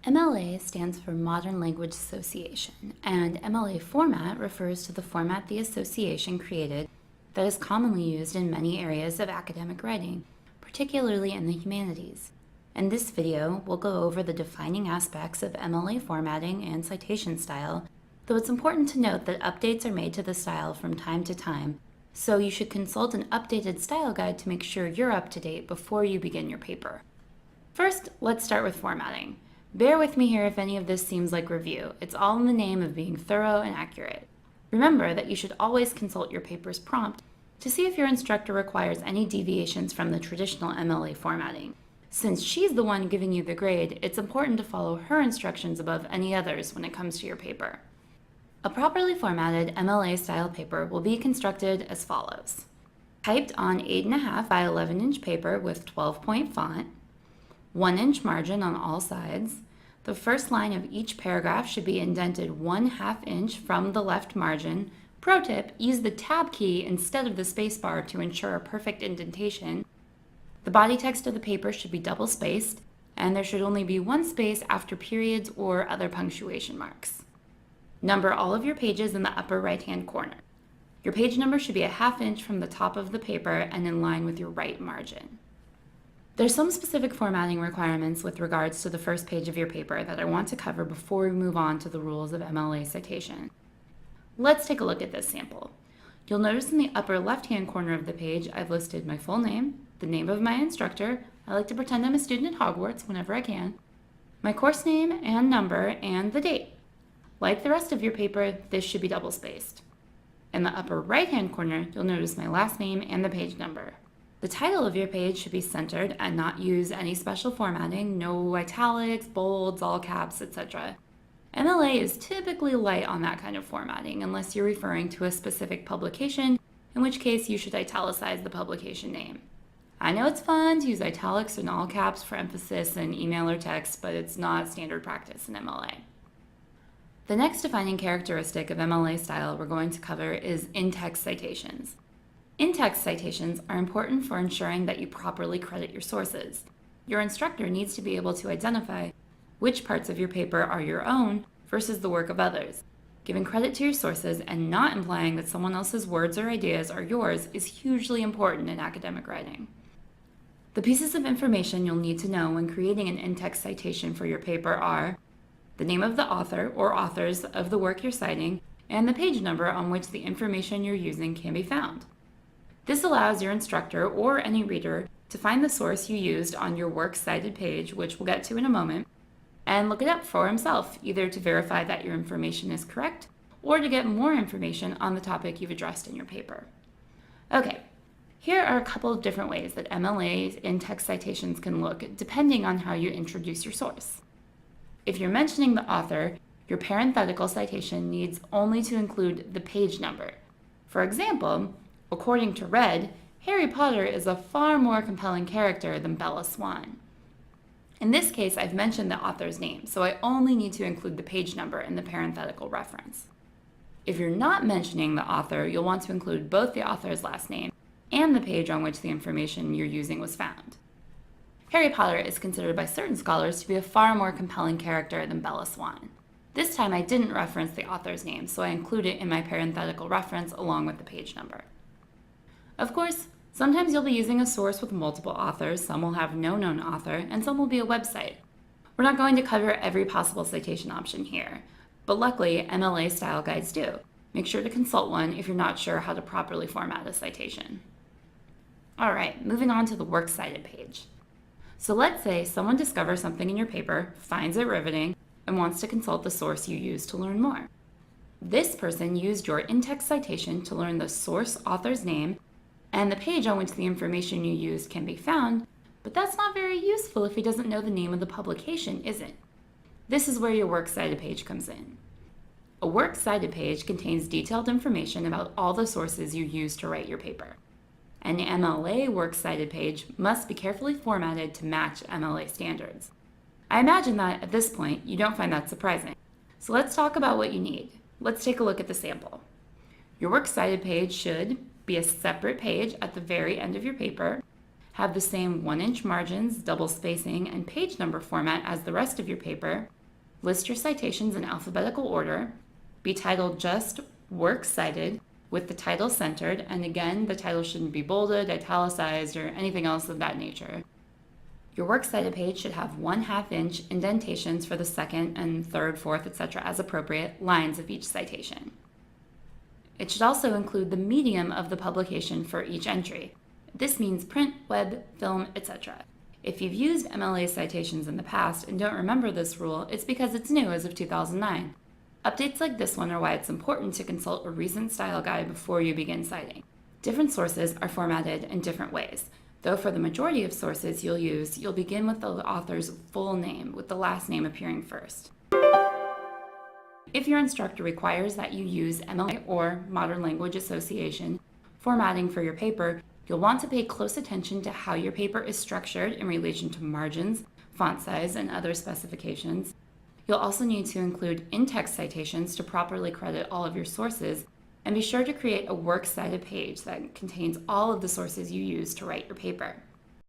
MLA stands for Modern Language Association, and MLA format refers to the format the association created that is commonly used in many areas of academic writing, particularly in the humanities. In this video, we'll go over the defining aspects of MLA formatting and citation style, though it's important to note that updates are made to the style from time to time, so you should consult an updated style guide to make sure you're up to date before you begin your paper. First, let's start with formatting. Bear with me here if any of this seems like review. It's all in the name of being thorough and accurate. Remember that you should always consult your paper's prompt to see if your instructor requires any deviations from the traditional MLA formatting. Since she's the one giving you the grade, it's important to follow her instructions above any others when it comes to your paper. A properly formatted MLA style paper will be constructed as follows. Typed on 8.5 by 11-inch paper with 12-point font, 1-inch margin on all sides. The first line of each paragraph should be indented 1/2 inch from the left margin. Pro tip, use the tab key instead of the space bar to ensure a perfect indentation. The body text of the paper should be double spaced, and there should only be one space after periods or other punctuation marks. Number all of your pages in the upper right-hand corner. Your page number should be 1/2 inch from the top of the paper and in line with your right margin. There's some specific formatting requirements with regards to the first page of your paper that I want to cover before we move on to the rules of MLA citation. Let's take a look at this sample. You'll notice in the upper left-hand corner of the page, I've listed my full name, the name of my instructor, I like to pretend I'm a student at Hogwarts whenever I can, my course name and number, and the date. Like the rest of your paper, this should be double-spaced. In the upper right-hand corner, you'll notice my last name and the page number. The title of your page should be centered and not use any special formatting, no italics, bolds, all caps, etc. MLA is typically light on that kind of formatting unless you're referring to a specific publication, in which case you should italicize the publication name. I know it's fun to use italics and all caps for emphasis in email or text, but it's not standard practice in MLA. The next defining characteristic of MLA style we're going to cover is in-text citations. In-text citations are important for ensuring that you properly credit your sources. Your instructor needs to be able to identify which parts of your paper are your own versus the work of others. Giving credit to your sources and not implying that someone else's words or ideas are yours is hugely important in academic writing. The pieces of information you'll need to know when creating an in-text citation for your paper are the name of the author or authors of the work you're citing, and the page number on which the information you're using can be found. This allows your instructor or any reader to find the source you used on your works cited page, which we'll get to in a moment, and look it up for himself, either to verify that your information is correct or to get more information on the topic you've addressed in your paper. Okay, here are a couple of different ways that MLA's in-text citations can look depending on how you introduce your source. If you're mentioning the author, your parenthetical citation needs only to include the page number. For example, according to Red, Harry Potter is a far more compelling character than Bella Swan. In this case, I've mentioned the author's name, so I only need to include the page number in the parenthetical reference. If you're not mentioning the author, you'll want to include both the author's last name and the page on which the information you're using was found. Harry Potter is considered by certain scholars to be a far more compelling character than Bella Swan. This time I didn't reference the author's name, so I include it in my parenthetical reference along with the page number. Of course, sometimes you'll be using a source with multiple authors, some will have no known author, and some will be a website. We're not going to cover every possible citation option here, but luckily MLA style guides do. Make sure to consult one if you're not sure how to properly format a citation. Alright, moving on to the works cited page. So let's say someone discovers something in your paper, finds it riveting, and wants to consult the source you used to learn more. This person used your in-text citation to learn the source author's name, and the page on which the information you used can be found, but that's not very useful if he doesn't know the name of the publication, is it? This is where your works cited page comes in. A works cited page contains detailed information about all the sources you used to write your paper. An MLA works cited page must be carefully formatted to match MLA standards. I imagine that at this point you don't find that surprising. So let's talk about what you need. Let's take a look at the sample. Your works cited page should be a separate page at the very end of your paper, have the same 1-inch margins, double spacing, and page number format as the rest of your paper, list your citations in alphabetical order, be titled just Works Cited with the title centered, and again, the title shouldn't be bolded, italicized, or anything else of that nature. Your Works Cited page should have 1/2-inch indentations for the second and third, fourth, etc. as appropriate lines of each citation. It should also include the medium of the publication for each entry. This means print, web, film, etc. If you've used MLA citations in the past and don't remember this rule, it's because it's new as of 2009. Updates like this one are why it's important to consult a recent style guide before you begin citing. Different sources are formatted in different ways, though for the majority of sources you'll begin with the author's full name, with the last name appearing first. If your instructor requires that you use MLA or Modern Language Association formatting for your paper, you'll want to pay close attention to how your paper is structured in relation to margins, font size, and other specifications. You'll also need to include in-text citations to properly credit all of your sources, and be sure to create a works cited page that contains all of the sources you use to write your paper.